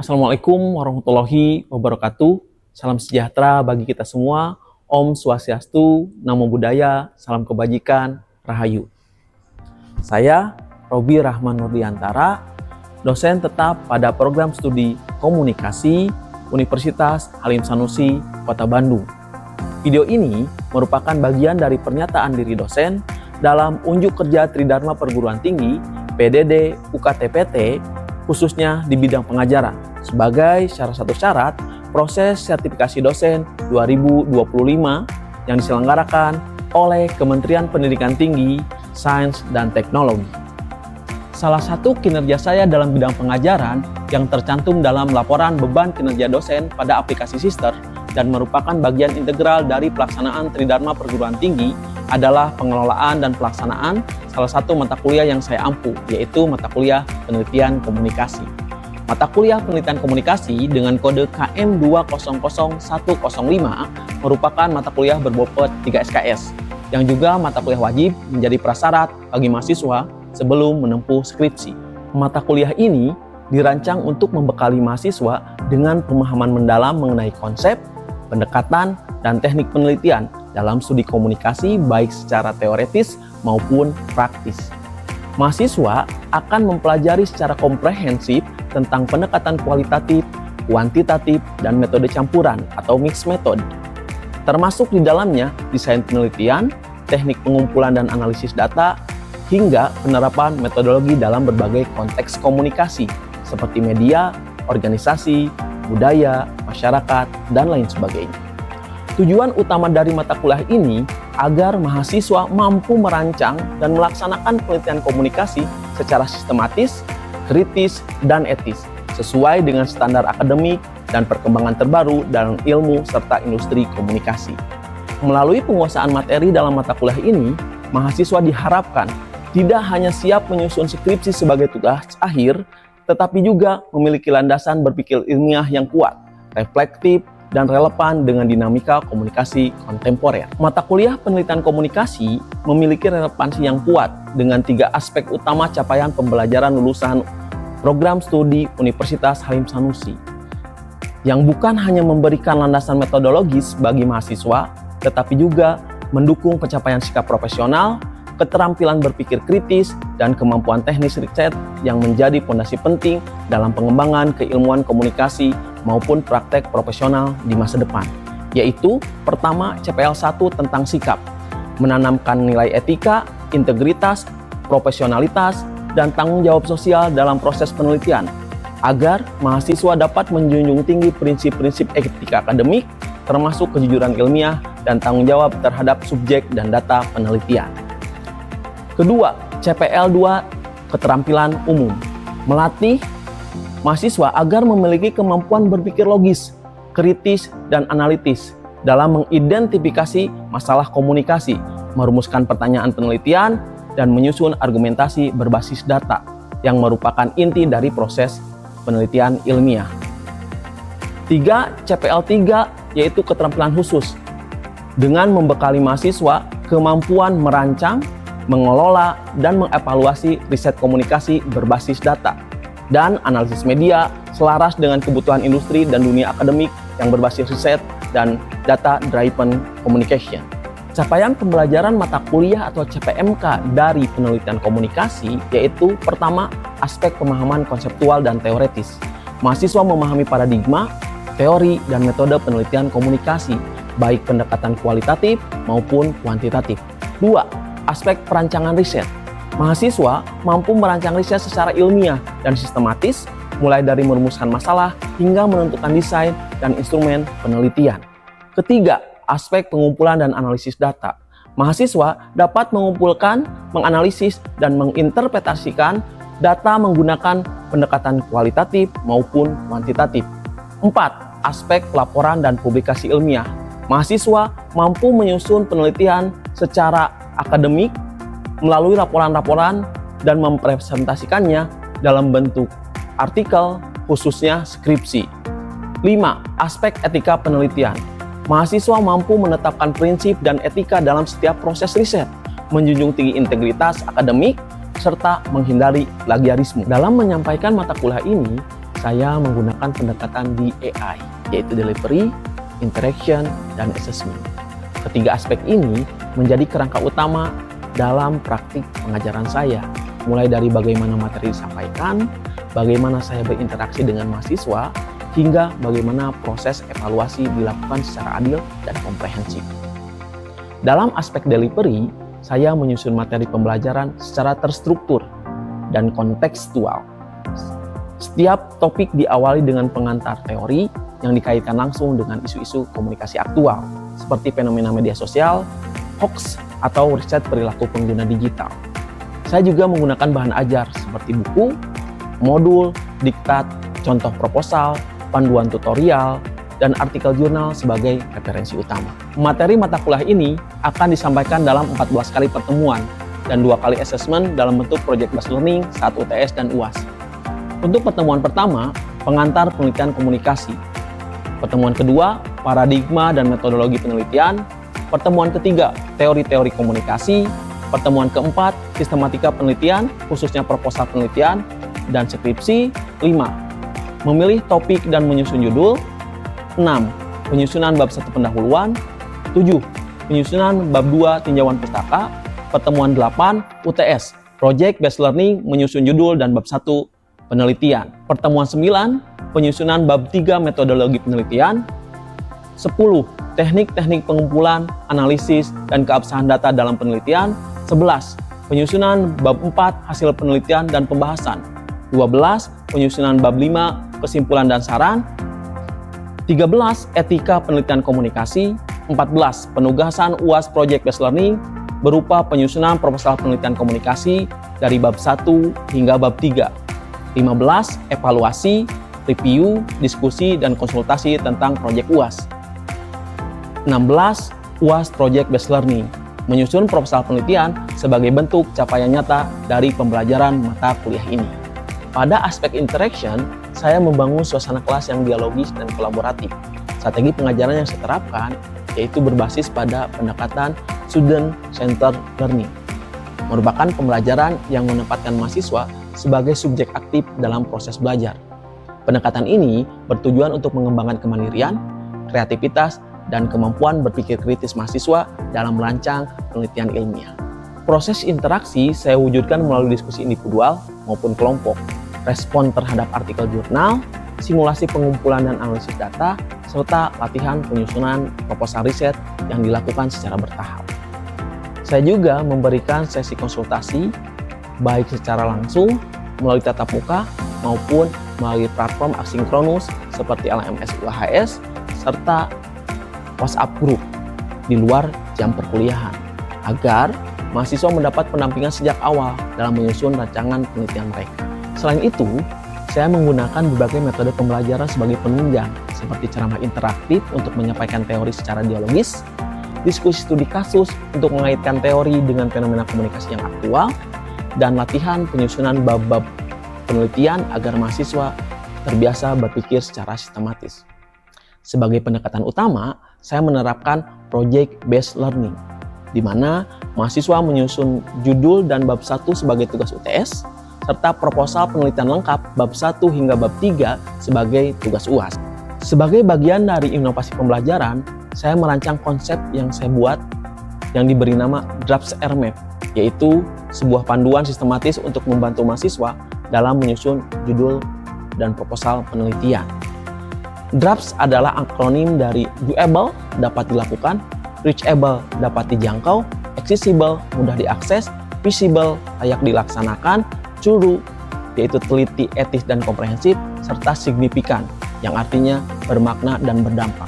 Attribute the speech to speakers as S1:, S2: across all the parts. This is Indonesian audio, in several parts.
S1: Assalamualaikum warahmatullahi wabarakatuh. Salam sejahtera bagi kita semua. Om Swastiastu, Namo Buddhaya, salam kebajikan, Rahayu. Saya Robi Rahman Nurdiantara, dosen tetap pada program studi komunikasi Universitas Halim Sanusi, Kota Bandung. Video ini merupakan bagian dari pernyataan diri dosen dalam unjuk kerja Tridharma Perguruan Tinggi PDD UKT-PT khususnya di bidang pengajaran sebagai salah satu syarat proses sertifikasi dosen 2025 yang diselenggarakan oleh Kementerian Pendidikan Tinggi, Sains, dan Teknologi. Salah satu kinerja saya dalam bidang pengajaran yang tercantum dalam laporan beban kinerja dosen pada aplikasi Sister dan merupakan bagian integral dari pelaksanaan Tridharma Perguruan Tinggi adalah pengelolaan dan pelaksanaan salah satu mata kuliah yang saya ampu, yaitu mata kuliah penelitian komunikasi. Mata kuliah penelitian komunikasi dengan kode KM 200105 merupakan mata kuliah berbobot 3 SKS, yang juga mata kuliah wajib menjadi prasyarat bagi mahasiswa sebelum menempuh skripsi. Mata kuliah ini dirancang untuk membekali mahasiswa dengan pemahaman mendalam mengenai konsep, pendekatan, dan teknik penelitian dalam studi komunikasi baik secara teoretis maupun praktis. Mahasiswa akan mempelajari secara komprehensif tentang pendekatan kualitatif, kuantitatif, dan metode campuran atau mixed method. Termasuk di dalamnya desain penelitian, teknik pengumpulan dan analisis data, hingga penerapan metodologi dalam berbagai konteks komunikasi seperti media, organisasi, budaya, masyarakat, dan lain sebagainya. Tujuan utama dari mata kuliah ini agar mahasiswa mampu merancang dan melaksanakan penelitian komunikasi secara sistematis, kritis, dan etis sesuai dengan standar akademik dan perkembangan terbaru dalam ilmu serta industri komunikasi. Melalui penguasaan materi dalam mata kuliah ini, mahasiswa diharapkan tidak hanya siap menyusun skripsi sebagai tugas akhir, tetapi juga memiliki landasan berpikir ilmiah yang kuat, reflektif, dan relevan dengan dinamika komunikasi kontemporer. Mata kuliah penelitian komunikasi memiliki relevansi yang kuat dengan 3 aspek utama capaian pembelajaran lulusan program studi Universitas Halim Sanusi, yang bukan hanya memberikan landasan metodologis bagi mahasiswa, tetapi juga mendukung pencapaian sikap profesional, keterampilan berpikir kritis, dan kemampuan teknis riset yang menjadi fondasi penting dalam pengembangan keilmuan komunikasi maupun praktek profesional di masa depan. Yaitu pertama, CPL 1 tentang sikap, menanamkan nilai etika, integritas, profesionalitas, dan tanggung jawab sosial dalam proses penelitian, agar mahasiswa dapat menjunjung tinggi prinsip-prinsip etika akademik, termasuk kejujuran ilmiah dan tanggung jawab terhadap subjek dan data penelitian. Kedua, CPL 2 keterampilan umum, melatih mahasiswa agar memiliki kemampuan berpikir logis, kritis, dan analitis dalam mengidentifikasi masalah komunikasi, merumuskan pertanyaan penelitian, dan menyusun argumentasi berbasis data yang merupakan inti dari proses penelitian ilmiah. 3. CPL 3 yaitu keterampilan khusus, dengan membekali mahasiswa kemampuan merancang, mengelola, dan mengevaluasi riset komunikasi berbasis data dan analisis media selaras dengan kebutuhan industri dan dunia akademik yang berbasis riset dan data-driven communication. Capaian pembelajaran mata kuliah atau CPMK dari penelitian komunikasi yaitu pertama, aspek pemahaman konseptual dan teoretis. Mahasiswa memahami paradigma, teori, dan metode penelitian komunikasi, baik pendekatan kualitatif maupun kuantitatif. 2. Aspek perancangan riset. Mahasiswa mampu merancang riset secara ilmiah dan sistematis, mulai dari merumuskan masalah hingga menentukan desain dan instrumen penelitian. Ketiga, aspek pengumpulan dan analisis data. Mahasiswa dapat mengumpulkan, menganalisis, dan menginterpretasikan data menggunakan pendekatan kualitatif maupun kuantitatif. 4. Aspek pelaporan dan publikasi ilmiah. Mahasiswa mampu menyusun penelitian secara akademik melalui laporan-laporan dan mempresentasikannya dalam bentuk artikel, khususnya skripsi. 5. Aspek etika penelitian. Mahasiswa mampu menetapkan prinsip dan etika dalam setiap proses riset, menjunjung tinggi integritas akademik, serta menghindari plagiarisme. Dalam menyampaikan mata kuliah ini, saya menggunakan pendekatan DAI, yaitu Delivery, Interaction, dan Assessment. Ketiga aspek ini menjadi kerangka utama dalam praktik pengajaran saya, mulai dari bagaimana materi disampaikan, bagaimana saya berinteraksi dengan mahasiswa, hingga bagaimana proses evaluasi dilakukan secara adil dan komprehensif. Dalam aspek delivery, saya menyusun materi pembelajaran secara terstruktur dan kontekstual. Setiap topik diawali dengan pengantar teori yang dikaitkan langsung dengan isu-isu komunikasi aktual, seperti fenomena media sosial, hoax, atau riset perilaku pengguna digital. Saya juga menggunakan bahan ajar seperti buku, modul, diktat, contoh proposal, panduan tutorial, dan artikel jurnal sebagai referensi utama. Materi mata kuliah ini akan disampaikan dalam 14 kali pertemuan dan 2 kali assessment dalam bentuk project based learning saat UTS dan UAS. Untuk pertemuan pertama, pengantar penelitian komunikasi. Pertemuan kedua, paradigma dan metodologi penelitian. Pertemuan ketiga, teori-teori komunikasi. Pertemuan keempat, sistematika penelitian, khususnya proposal penelitian. Dan skripsi. 5. Memilih topik dan menyusun judul. 6. Penyusunan bab 1 pendahuluan. 7. Penyusunan bab 2 tinjauan pustaka. Pertemuan 8, UTS, Project Based Learning, menyusun judul dan bab 1 penelitian. Pertemuan 9, penyusunan bab 3 metodologi penelitian. 10. Teknik-teknik pengumpulan, analisis, dan keabsahan data dalam penelitian. 11. Penyusunan bab 4 hasil penelitian dan pembahasan. 12. Penyusunan bab 5 kesimpulan dan saran. 13. Etika penelitian komunikasi. 14. Penugasan UAS Project Based Learning berupa penyusunan proposal penelitian komunikasi dari bab 1 hingga bab 3. 15. Evaluasi, review, diskusi, dan konsultasi tentang proyek UAS. 16. UAS Project Based Learning, menyusun proposal penelitian sebagai bentuk capaian nyata dari pembelajaran mata kuliah ini. Pada aspek interaction, saya membangun suasana kelas yang dialogis dan kolaboratif. Strategi pengajaran yang saya terapkan yaitu berbasis pada pendekatan student-centered learning, merupakan pembelajaran yang menempatkan mahasiswa sebagai subjek aktif dalam proses belajar. Pendekatan ini bertujuan untuk mengembangkan kemandirian, kreativitas, dan kemampuan berpikir kritis mahasiswa dalam merancang penelitian ilmiah. Proses interaksi saya wujudkan melalui diskusi individual maupun kelompok, respon terhadap artikel jurnal, simulasi pengumpulan dan analisis data, serta latihan penyusunan proposal riset yang dilakukan secara bertahap. Saya juga memberikan sesi konsultasi baik secara langsung melalui tatap muka maupun melalui platform asinkronus seperti LMS UHS serta WhatsApp group di luar jam perkuliahan agar mahasiswa mendapat pendampingan sejak awal dalam menyusun rancangan penelitian mereka. Selain itu, saya menggunakan berbagai metode pembelajaran sebagai penunjang seperti ceramah interaktif untuk menyampaikan teori secara dialogis, diskusi studi kasus untuk mengaitkan teori dengan fenomena komunikasi yang aktual, dan latihan penyusunan bab-bab penelitian agar mahasiswa terbiasa berpikir secara sistematis. Sebagai pendekatan utama, saya menerapkan project based learning, di mana mahasiswa menyusun judul dan bab 1 sebagai tugas UTS, serta proposal penelitian lengkap bab 1 hingga bab 3 sebagai tugas UAS. Sebagai bagian dari inovasi pembelajaran, saya merancang konsep yang saya buat yang diberi nama Drafts RMap, yaitu sebuah panduan sistematis untuk membantu mahasiswa dalam menyusun judul dan proposal penelitian. Drafts adalah akronim dari doable, dapat dilakukan, reachable, dapat dijangkau, accessible, mudah diakses, feasible, layak dilaksanakan, true, yaitu teliti, etis, dan komprehensif, serta signifikan, yang artinya bermakna dan berdampak.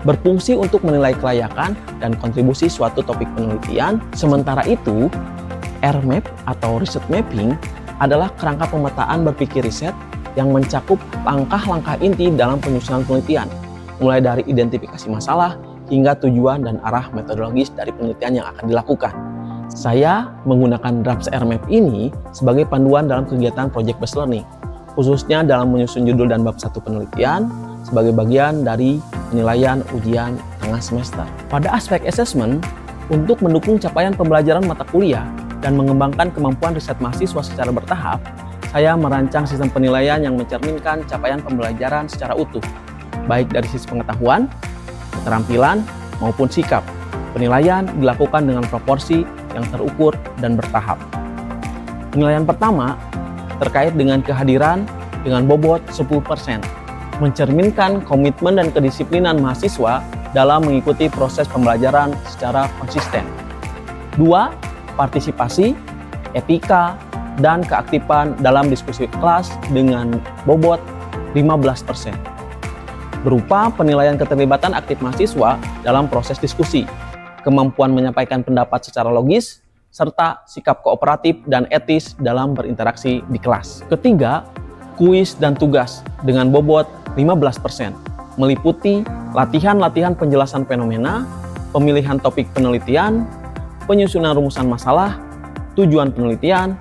S1: Berfungsi untuk menilai kelayakan dan kontribusi suatu topik penelitian. Sementara itu, RMap atau Research Mapping adalah kerangka pemetaan berpikir riset yang mencakup langkah-langkah inti dalam penyusunan penelitian, mulai dari identifikasi masalah hingga tujuan dan arah metodologis dari penelitian yang akan dilakukan. Saya menggunakan Drafts RMap ini sebagai panduan dalam kegiatan Project Based Learning, khususnya dalam menyusun judul dan bab 1 penelitian sebagai bagian dari penilaian ujian tengah semester. Pada aspek assessment, untuk mendukung capaian pembelajaran mata kuliah dan mengembangkan kemampuan riset mahasiswa secara bertahap, saya merancang sistem penilaian yang mencerminkan capaian pembelajaran secara utuh, baik dari sisi pengetahuan, keterampilan, maupun sikap. Penilaian dilakukan dengan proporsi yang terukur dan bertahap. Penilaian pertama terkait dengan kehadiran dengan bobot 10%, mencerminkan komitmen dan kedisiplinan mahasiswa dalam mengikuti proses pembelajaran secara konsisten. 2. Partisipasi, etika, dan keaktifan dalam diskusi kelas dengan bobot 15%. Berupa penilaian keterlibatan aktif mahasiswa dalam proses diskusi, kemampuan menyampaikan pendapat secara logis, serta sikap kooperatif dan etis dalam berinteraksi di kelas. Ketiga, kuis dan tugas dengan bobot 15%, meliputi latihan-latihan penjelasan fenomena, pemilihan topik penelitian, penyusunan rumusan masalah, tujuan penelitian,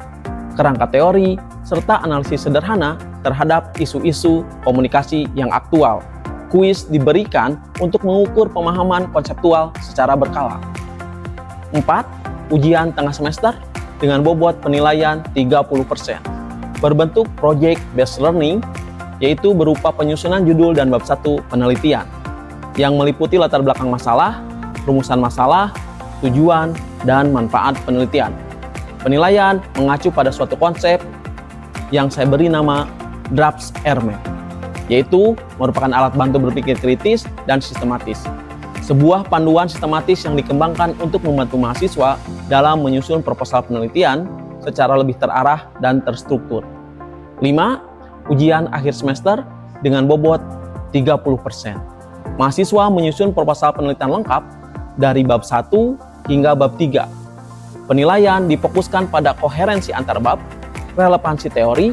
S1: kerangka teori, serta analisis sederhana terhadap isu-isu komunikasi yang aktual. Kuis diberikan untuk mengukur pemahaman konseptual secara berkala. 4. Ujian tengah semester dengan bobot penilaian 30%. Berbentuk project based learning, yaitu berupa penyusunan judul dan bab 1 penelitian yang meliputi latar belakang masalah, rumusan masalah, tujuan, dan manfaat penelitian. Penilaian mengacu pada suatu konsep yang saya beri nama Drafts RMAP, yaitu merupakan alat bantu berpikir kritis dan sistematis. Sebuah panduan sistematis yang dikembangkan untuk membantu mahasiswa dalam menyusun proposal penelitian secara lebih terarah dan terstruktur. 5. Ujian akhir semester dengan bobot 30%. Mahasiswa menyusun proposal penelitian lengkap dari bab 1 hingga bab 3. Penilaian difokuskan pada koherensi antar bab, relevansi teori,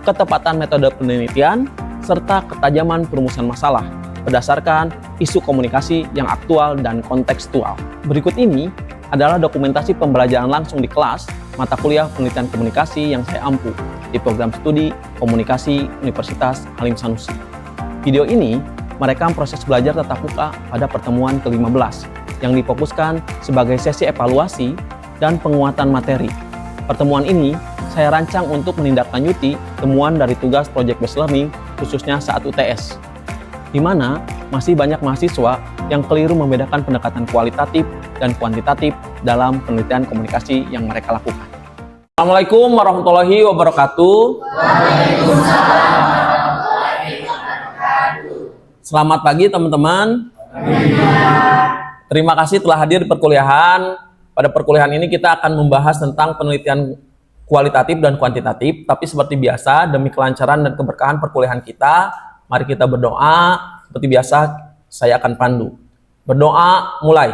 S1: ketepatan metode penelitian, serta ketajaman perumusan masalah berdasarkan isu komunikasi yang aktual dan kontekstual. Berikut ini adalah dokumentasi pembelajaran langsung di kelas mata kuliah penelitian komunikasi yang saya ampu di program studi komunikasi Universitas Halim Sanusi. Video ini merekam proses belajar tatap muka pada pertemuan ke-15 yang difokuskan sebagai sesi evaluasi dan penguatan materi. Pertemuan ini saya rancang untuk menindaklanjuti temuan dari tugas Project Based Learning khususnya saat UTS, di mana masih banyak mahasiswa yang keliru membedakan pendekatan kualitatif dan kuantitatif dalam penelitian komunikasi yang mereka lakukan. Assalamualaikum warahmatullahi wabarakatuh.
S2: Waalaikumsalam warahmatullahi wabarakatuh.
S1: Selamat pagi teman-teman. Terima kasih telah hadir di perkuliahan. Pada perkuliahan ini kita akan membahas tentang penelitian kualitatif dan kuantitatif. Tapi seperti biasa, demi kelancaran dan keberkahan perkuliahan kita, mari kita berdoa. Seperti biasa, saya akan pandu. Berdoa, mulai.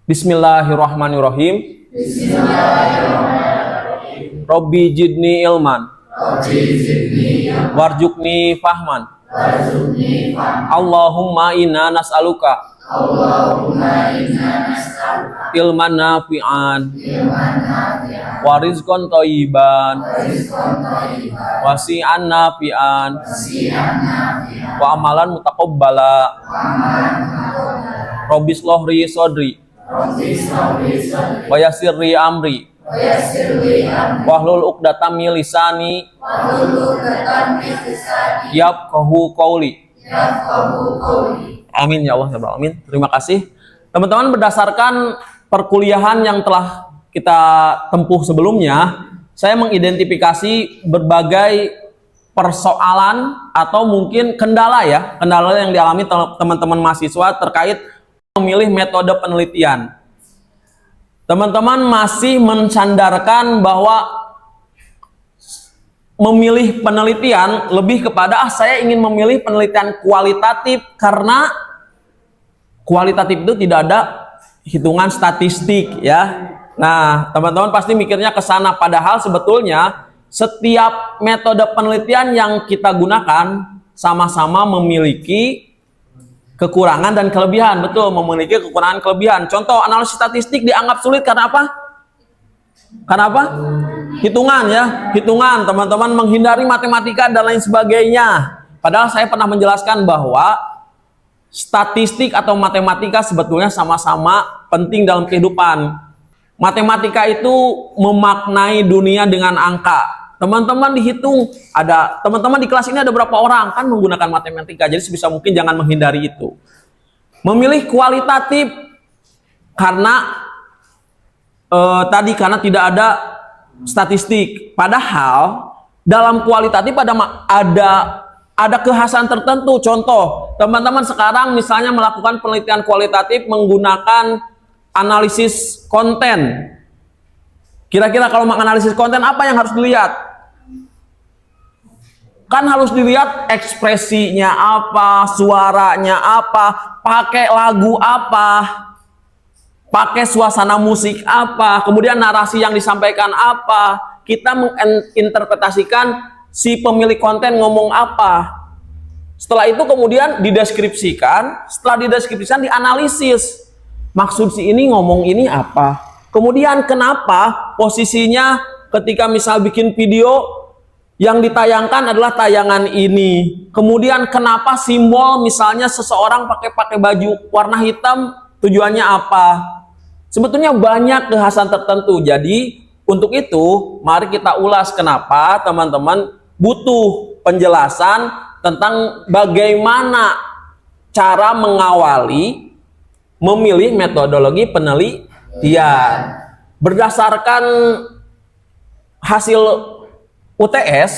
S1: Bismillahirrahmanirrahim.
S2: Bismillahirrahmanirrahim.
S1: Robbi jidni ilman.
S2: Rabbi zidni ilman.
S1: Warjukni fahman.
S2: Warzuqni fahman.
S1: Allahumma inna nas'aluka
S2: Allahumma inna nas'aluka
S1: ilman nafi'an
S2: ilman nafi'an
S1: wa rizqan thayyiban
S2: wa rizqan thayyiban
S1: wasi'an nafi'an
S2: wasi'an nafi'an
S1: wa amalan mutaqabbala.
S2: wa amalan mutaqabbala.
S1: Rabbi shlahli sadri
S2: Rabbi shrahli sadri
S1: wa yassirli amri
S2: wa yassir li amri
S1: wahlul 'uqdatam min lisani
S2: wahlul 'uqdatam min lisani
S1: yafqahu qawli.
S2: yafqahu qawli.
S1: Amin ya Allah ya Rabbal alamin. Terima kasih teman-teman. Berdasarkan perkuliahan yang telah kita tempuh sebelumnya, saya mengidentifikasi berbagai persoalan atau mungkin kendala yang dialami teman-teman mahasiswa terkait memilih metode penelitian. Teman-teman masih mensandarkan bahwa memilih penelitian lebih kepada saya ingin memilih penelitian kualitatif karena kualitatif itu tidak ada hitungan statistik ya. Nah, teman-teman pasti mikirnya ke sana, padahal sebetulnya setiap metode penelitian yang kita gunakan sama-sama memiliki kekurangan dan kelebihan. Betul, memiliki kekurangan kelebihan. Contoh, analisis statistik dianggap sulit karena apa? Karena apa? Hitungan ya, hitungan. Teman-teman menghindari matematika dan lain sebagainya. Padahal saya pernah menjelaskan bahwa statistik atau matematika sebetulnya sama-sama penting dalam kehidupan. Matematika itu memaknai dunia dengan angka. Teman-teman dihitung, teman-teman di kelas ini ada berapa orang kan menggunakan matematika. Jadi sebisa mungkin jangan menghindari itu. Memilih kualitatif karena karena tidak ada statistik. Padahal dalam kualitatif ada kekhasan tertentu. Contoh, teman-teman sekarang misalnya melakukan penelitian kualitatif menggunakan analisis konten. Kira-kira kalau menganalisis konten apa yang harus dilihat? Kan harus dilihat ekspresinya apa, suaranya apa, pakai lagu apa, pakai suasana musik apa, kemudian narasi yang disampaikan apa. Kita menginterpretasikan si pemilik konten ngomong apa. Setelah itu kemudian dideskripsikan, setelah dideskripsikan dianalisis. Maksud si ini ngomong ini apa? Kemudian kenapa posisinya ketika misal bikin video yang ditayangkan adalah tayangan ini? Kemudian kenapa simbol misalnya seseorang pakai baju warna hitam tujuannya apa? Sebetulnya banyak kekhasan tertentu. Jadi untuk itu mari kita ulas kenapa teman-teman butuh penjelasan tentang bagaimana cara mengawali memilih metodologi penelitian. Berdasarkan hasil UTS,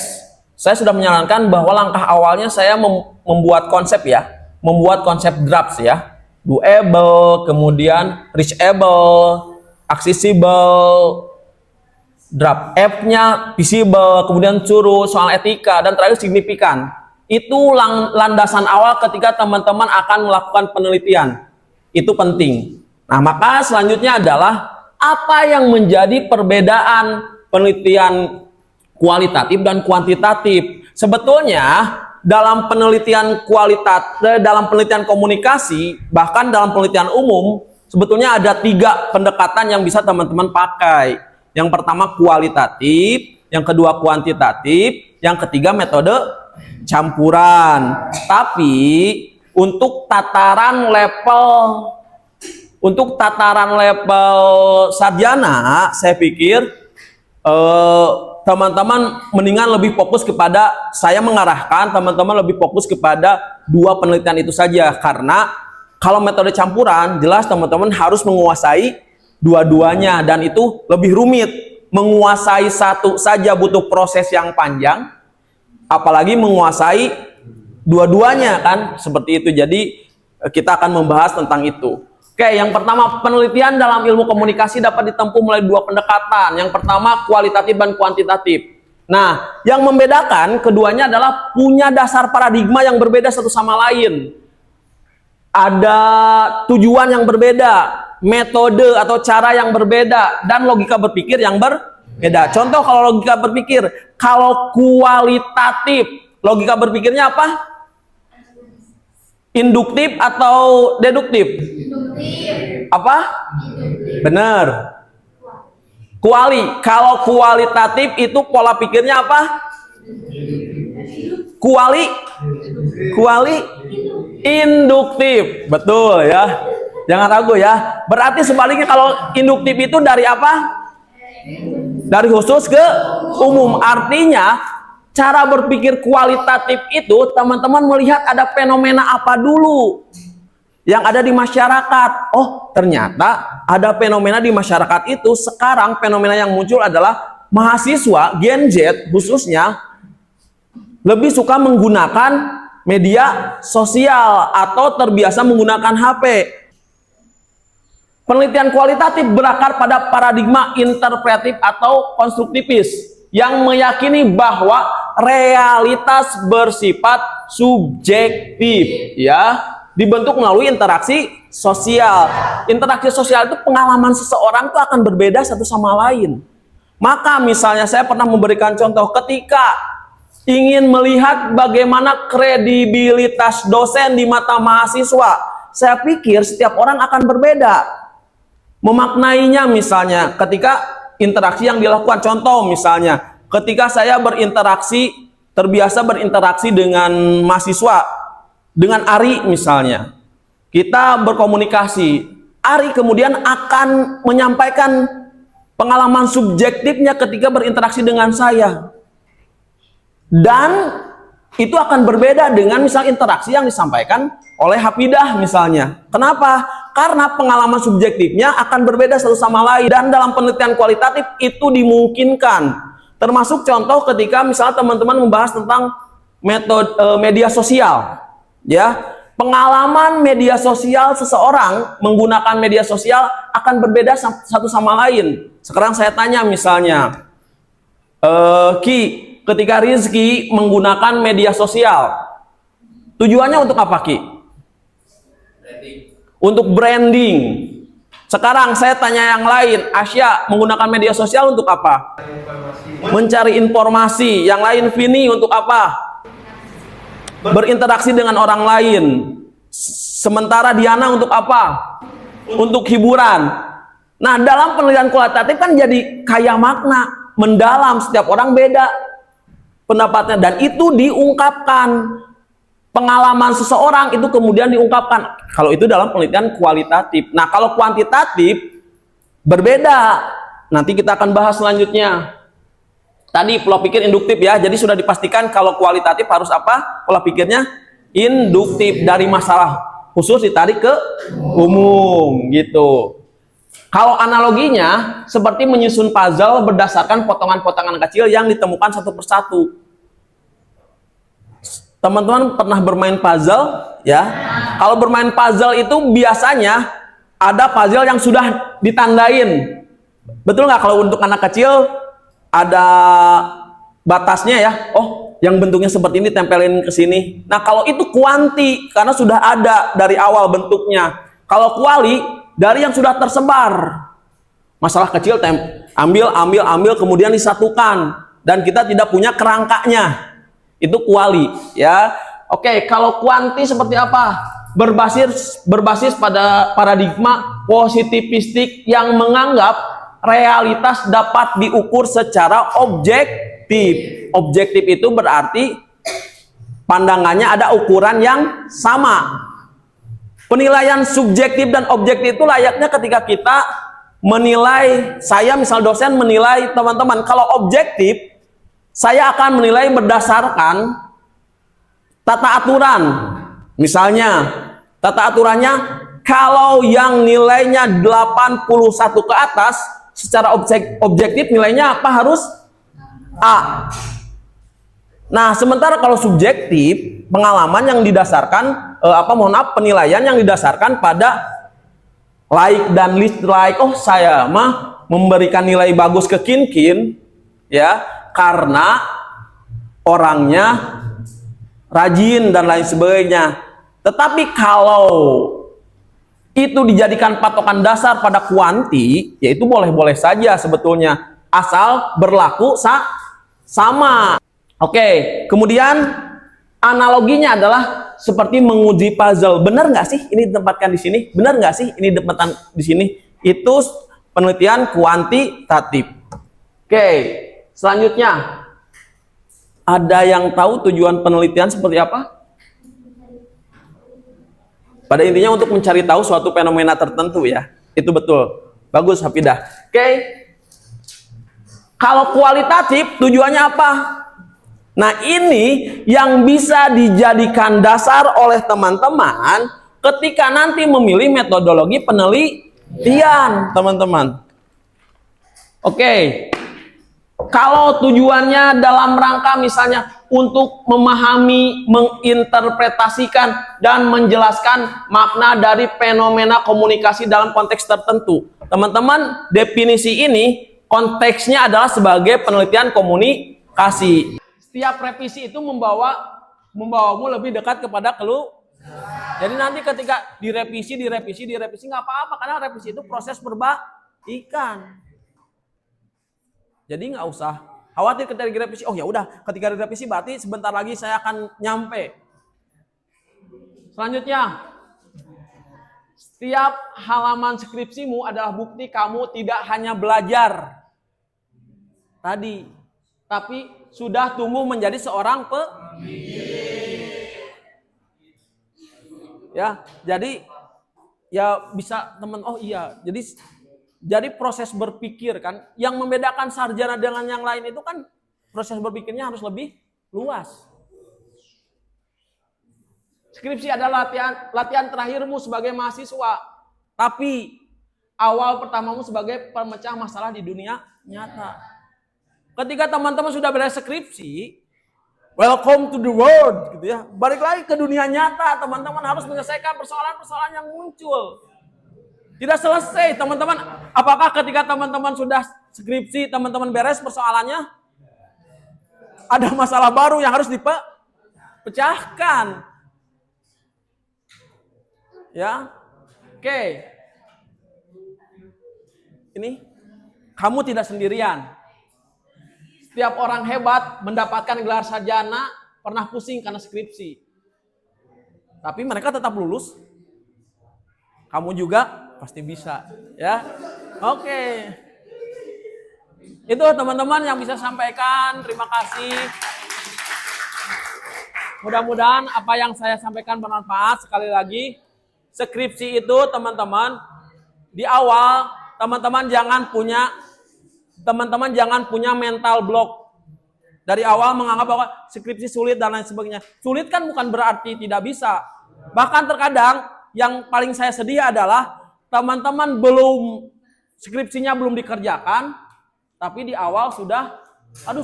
S1: saya sudah menyarankan bahwa langkah awalnya saya membuat konsep membuat konsep drafts doable, kemudian reachable, accessible, draft F-nya visible, kemudian curut, soal etika, dan terakhir signifikan. Itu landasan awal ketika teman-teman akan melakukan penelitian. Itu penting. Nah, maka selanjutnya adalah apa yang menjadi perbedaan penelitian kualitatif dan kuantitatif. Sebetulnya dalam penelitian dalam penelitian komunikasi, bahkan dalam penelitian umum, sebetulnya ada 3 pendekatan yang bisa teman-teman pakai. Yang pertama kualitatif, yang kedua kuantitatif, yang ketiga metode campuran. Tapi untuk tataran level sarjana, saya pikir teman-teman mendingan lebih fokus kepada, saya mengarahkan teman-teman lebih fokus kepada 2 penelitian itu saja. Karena kalau metode campuran, jelas teman-teman harus menguasai dua-duanya, dan itu lebih rumit. Menguasai satu saja butuh proses yang panjang, apalagi menguasai dua-duanya kan, seperti itu. Jadi kita akan membahas tentang itu. Oke, yang pertama, penelitian dalam ilmu komunikasi dapat ditempuh melalui 2 pendekatan. Yang pertama kualitatif dan kuantitatif. Nah, yang membedakan keduanya adalah punya dasar paradigma yang berbeda satu sama lain. Ada tujuan yang berbeda, metode atau cara yang berbeda, dan logika berpikir yang berbeda. Contoh kalau logika berpikir, kalau kualitatif, logika berpikirnya apa? Induktif atau deduktif? Induktif. Apa? Induktif. Benar. Kalau kualitatif itu pola pikirnya apa? Induktif. Betul ya. Jangan ragu ya. Berarti sebaliknya kalau induktif itu dari apa? Dari khusus ke umum. Artinya cara berpikir kualitatif itu teman-teman melihat ada fenomena apa dulu yang ada di masyarakat. Oh, ternyata ada fenomena di masyarakat itu. Sekarang fenomena yang muncul adalah mahasiswa Gen Z khususnya lebih suka menggunakan media sosial atau terbiasa menggunakan HP. Penelitian kualitatif berakar pada paradigma interpretif atau konstruktivis yang meyakini bahwa realitas bersifat subjektif, dibentuk melalui interaksi sosial. Interaksi sosial itu pengalaman seseorang itu akan berbeda satu sama lain. Maka misalnya saya pernah memberikan contoh ketika ingin melihat bagaimana kredibilitas dosen di mata mahasiswa, saya pikir setiap orang akan berbeda memaknainya. Misalnya ketika interaksi yang dilakukan, contoh misalnya ketika saya terbiasa berinteraksi dengan mahasiswa, dengan Ari misalnya, kita berkomunikasi. Ari kemudian akan menyampaikan pengalaman subjektifnya ketika berinteraksi dengan saya. Dan itu akan berbeda dengan misal interaksi yang disampaikan oleh Hafidah misalnya. Kenapa? Karena pengalaman subjektifnya akan berbeda satu sama lain. Dan dalam penelitian kualitatif itu dimungkinkan. Termasuk contoh ketika misalnya teman-teman membahas tentang metode media sosial. Ya, pengalaman media sosial seseorang menggunakan media sosial akan berbeda satu sama lain. Sekarang saya tanya misalnya, Ki, ketika Rizky menggunakan media sosial, tujuannya untuk apa, Ki? Untuk branding. Sekarang saya tanya yang lain, Asya menggunakan media sosial untuk apa? Mencari informasi. Yang lain, Vini, untuk apa? Berinteraksi dengan orang lain. Sementara Diana untuk apa? Untuk hiburan. Nah, dalam penelitian kualitatif kan jadi kaya makna, mendalam, setiap orang beda pendapatnya, dan itu diungkapkan. Pengalaman seseorang itu kemudian diungkapkan. Kalau itu dalam penelitian kualitatif. Nah, kalau kuantitatif berbeda. Nanti kita akan bahas selanjutnya. Tadi pola pikir induktif ya. Jadi sudah dipastikan kalau kualitatif harus apa? Pola pikirnya induktif, dari masalah khusus ditarik ke umum gitu. Kalau analoginya seperti menyusun puzzle berdasarkan potongan-potongan kecil yang ditemukan satu persatu. Teman-teman pernah bermain puzzle ya? Kalau bermain puzzle itu biasanya ada puzzle yang sudah ditandain. Betul nggak kalau untuk anak kecil ada batasnya ya? Oh, yang bentuknya seperti ini tempelin ke sini. Nah, kalau itu kuanti karena sudah ada dari awal bentuknya. Kalau kuali dari yang sudah tersebar. Masalah kecil ambil kemudian disatukan dan kita tidak punya kerangkanya. Itu kuali ya. Oke, kalau kuanti seperti apa? Berbasis pada paradigma positivistik yang menganggap realitas dapat diukur secara objektif. Objektif itu berarti pandangannya ada ukuran yang sama. Penilaian subjektif dan objektif itu layaknya ketika kita menilai, saya misal dosen menilai teman-teman. Kalau objektif, saya akan menilai berdasarkan tata aturan. Misalnya, tata aturannya kalau yang nilainya 81 ke atas, secara objektif nilainya apa? Harus A. Nah, sementara kalau subjektif, pengalaman yang didasarkan penilaian yang didasarkan pada like dan dislike. Oh, saya mah memberikan nilai bagus ke Kinkin ya, karena orangnya rajin dan lain sebagainya. Tetapi kalau itu dijadikan patokan dasar pada kuanti, yaitu boleh-boleh saja sebetulnya, asal berlaku sama. Oke, kemudian analoginya adalah seperti menguji puzzle. Benar nggak sih ini ditempatkan di sini? Benar nggak sih ini ditempatkan di sini? Itu penelitian kuantitatif. Oke, selanjutnya, ada yang tahu tujuan penelitian seperti apa? Pada intinya untuk mencari tahu suatu fenomena tertentu ya. Itu betul. Bagus, Hafidah. Oke. Kalau kualitatif tujuannya apa? Nah, ini yang bisa dijadikan dasar oleh teman-teman ketika nanti memilih metodologi penelitian, teman-teman. Oke. Kalau tujuannya dalam rangka misalnya untuk memahami, menginterpretasikan, dan menjelaskan makna dari fenomena komunikasi dalam konteks tertentu. Teman-teman, definisi ini konteksnya adalah sebagai penelitian komunikasi. Setiap revisi itu membawamu lebih dekat kepada Jadi nanti ketika direvisi nggak apa-apa, karena revisi itu proses perbaikan. Jadi nggak usah khawatir ketika direvisi. Oh ya udah, ketika direvisi berarti sebentar lagi saya akan nyampe. Selanjutnya, setiap halaman skripsimu adalah bukti kamu tidak hanya belajar tadi, tapi sudah tumbuh menjadi seorang ya. Jadi ya bisa teman, oh iya, jadi proses berpikir kan, yang membedakan sarjana dengan yang lain itu kan proses berpikirnya harus lebih luas. Skripsi adalah latihan terakhirmu sebagai mahasiswa, tapi awal pertamamu sebagai pemecah masalah di dunia nyata. Ketika teman-teman sudah beres skripsi, welcome to the world, gitu ya. Balik lagi ke dunia nyata, teman-teman harus menyelesaikan persoalan-persoalan yang muncul. Tidak selesai, teman-teman. Apakah ketika teman-teman sudah skripsi, teman-teman beres persoalannya, ada masalah baru yang harus dipecahkan? Ya, oke. Ini, kamu tidak sendirian. Setiap orang hebat mendapatkan gelar sarjana pernah pusing karena skripsi. Tapi mereka tetap lulus. Kamu juga pasti bisa, ya. Oke. Itu teman-teman yang bisa sampaikan. Terima kasih. Mudah-mudahan apa yang saya sampaikan bermanfaat. Sekali lagi, skripsi itu teman-teman di awal teman-teman jangan punya mental block. Dari awal menganggap bahwa skripsi sulit dan lain sebagainya. Sulit kan bukan berarti tidak bisa. Bahkan terkadang yang paling saya sedih adalah teman-teman skripsinya belum dikerjakan, tapi di awal sudah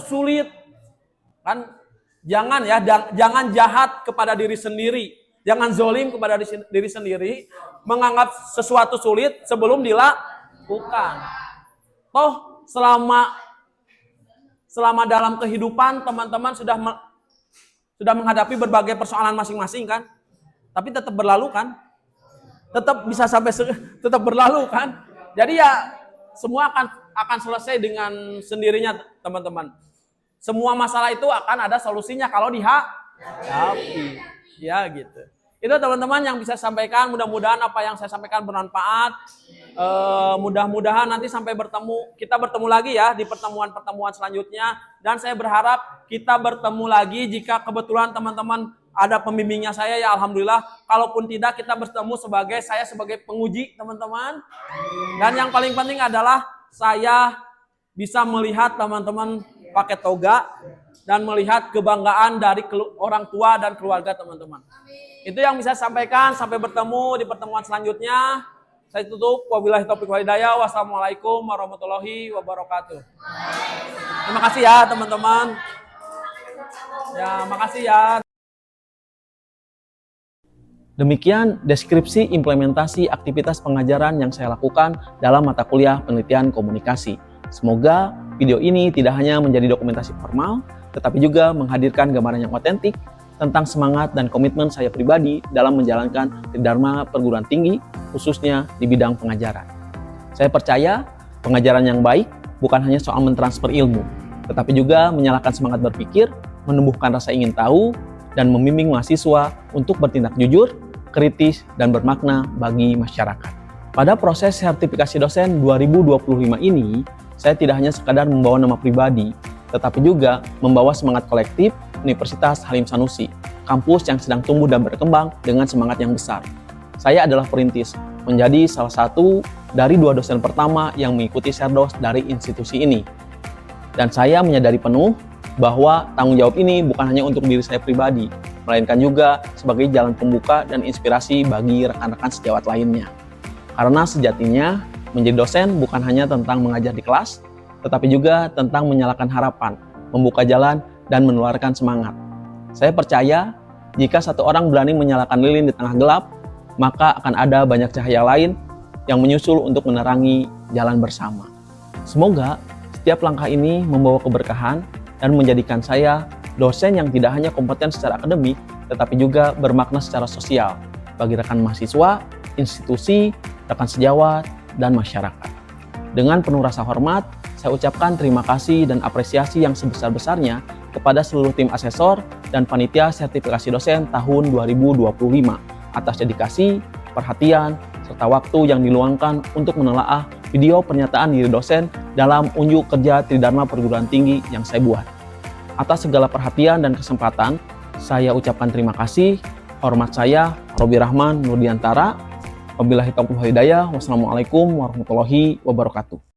S1: sulit. Kan jangan jahat kepada diri sendiri. Jangan zolim kepada diri sendiri, menganggap sesuatu sulit sebelum dilakukan. Toh selama dalam kehidupan teman-teman sudah menghadapi berbagai persoalan masing-masing kan, tapi tetap berlalu kan, tetap bisa tetap berlalu kan. Jadi ya semua akan selesai dengan sendirinya teman-teman. Semua masalah itu akan ada solusinya kalau dihadapi. Ya gitu. Itu teman-teman yang bisa sampaikan. Mudah-mudahan apa yang saya sampaikan bermanfaat. Mudah-mudahan nanti kita bertemu lagi ya di pertemuan-pertemuan selanjutnya. Dan saya berharap kita bertemu lagi jika kebetulan teman-teman ada pembimbingnya saya, ya alhamdulillah. Kalaupun tidak, kita bertemu saya sebagai penguji teman-teman. Dan yang paling penting adalah saya bisa melihat teman-teman pakai toga dan melihat kebanggaan dari orang tua dan keluarga teman-teman. Itu yang bisa saya sampaikan. Sampai bertemu di pertemuan selanjutnya. Saya tutup. Wabillahi taufiq wal hidayah. Wassalamualaikum warahmatullahi wabarakatuh. Terima kasih ya teman-teman. Ya, makasih ya. Demikian deskripsi implementasi aktivitas pengajaran yang saya lakukan dalam mata kuliah penelitian komunikasi. Semoga video ini tidak hanya menjadi dokumentasi formal, tetapi juga menghadirkan gambaran yang otentik tentang semangat dan komitmen saya pribadi dalam menjalankan Tridharma perguruan tinggi, khususnya di bidang pengajaran. Saya percaya pengajaran yang baik bukan hanya soal mentransfer ilmu, tetapi juga menyalakan semangat berpikir, menumbuhkan rasa ingin tahu, dan membimbing mahasiswa untuk bertindak jujur, kritis, dan bermakna bagi masyarakat. Pada proses sertifikasi dosen 2025 ini, saya tidak hanya sekadar membawa nama pribadi, tetapi juga membawa semangat kolektif Universitas Halim Sanusi, kampus yang sedang tumbuh dan berkembang dengan semangat yang besar. Saya adalah perintis, menjadi salah satu dari 2 dosen pertama yang mengikuti Serdos dari institusi ini. Dan saya menyadari penuh bahwa tanggung jawab ini bukan hanya untuk diri saya pribadi, melainkan juga sebagai jalan pembuka dan inspirasi bagi rekan-rekan sejawat lainnya. Karena sejatinya, menjadi dosen bukan hanya tentang mengajar di kelas, tetapi juga tentang menyalakan harapan, membuka jalan, dan menularkan semangat. Saya percaya, jika satu orang berani menyalakan lilin di tengah gelap, maka akan ada banyak cahaya lain yang menyusul untuk menerangi jalan bersama. Semoga setiap langkah ini membawa keberkahan dan menjadikan saya dosen yang tidak hanya kompeten secara akademik, tetapi juga bermakna secara sosial bagi rekan mahasiswa, institusi, rekan sejawat, dan masyarakat. Dengan penuh rasa hormat, saya ucapkan terima kasih dan apresiasi yang sebesar-besarnya kepada seluruh tim asesor dan panitia sertifikasi dosen tahun 2025 atas dedikasi, perhatian, serta waktu yang diluangkan untuk menelaah video pernyataan diri dosen dalam unjuk kerja Tridharma perguruan tinggi yang saya buat. Atas segala perhatian dan kesempatan, saya ucapkan terima kasih. Hormat saya, Robi Rahman Nurdiantara, Wabillahi taufiq wal hidayah. Wassalamualaikum warahmatullahi wabarakatuh.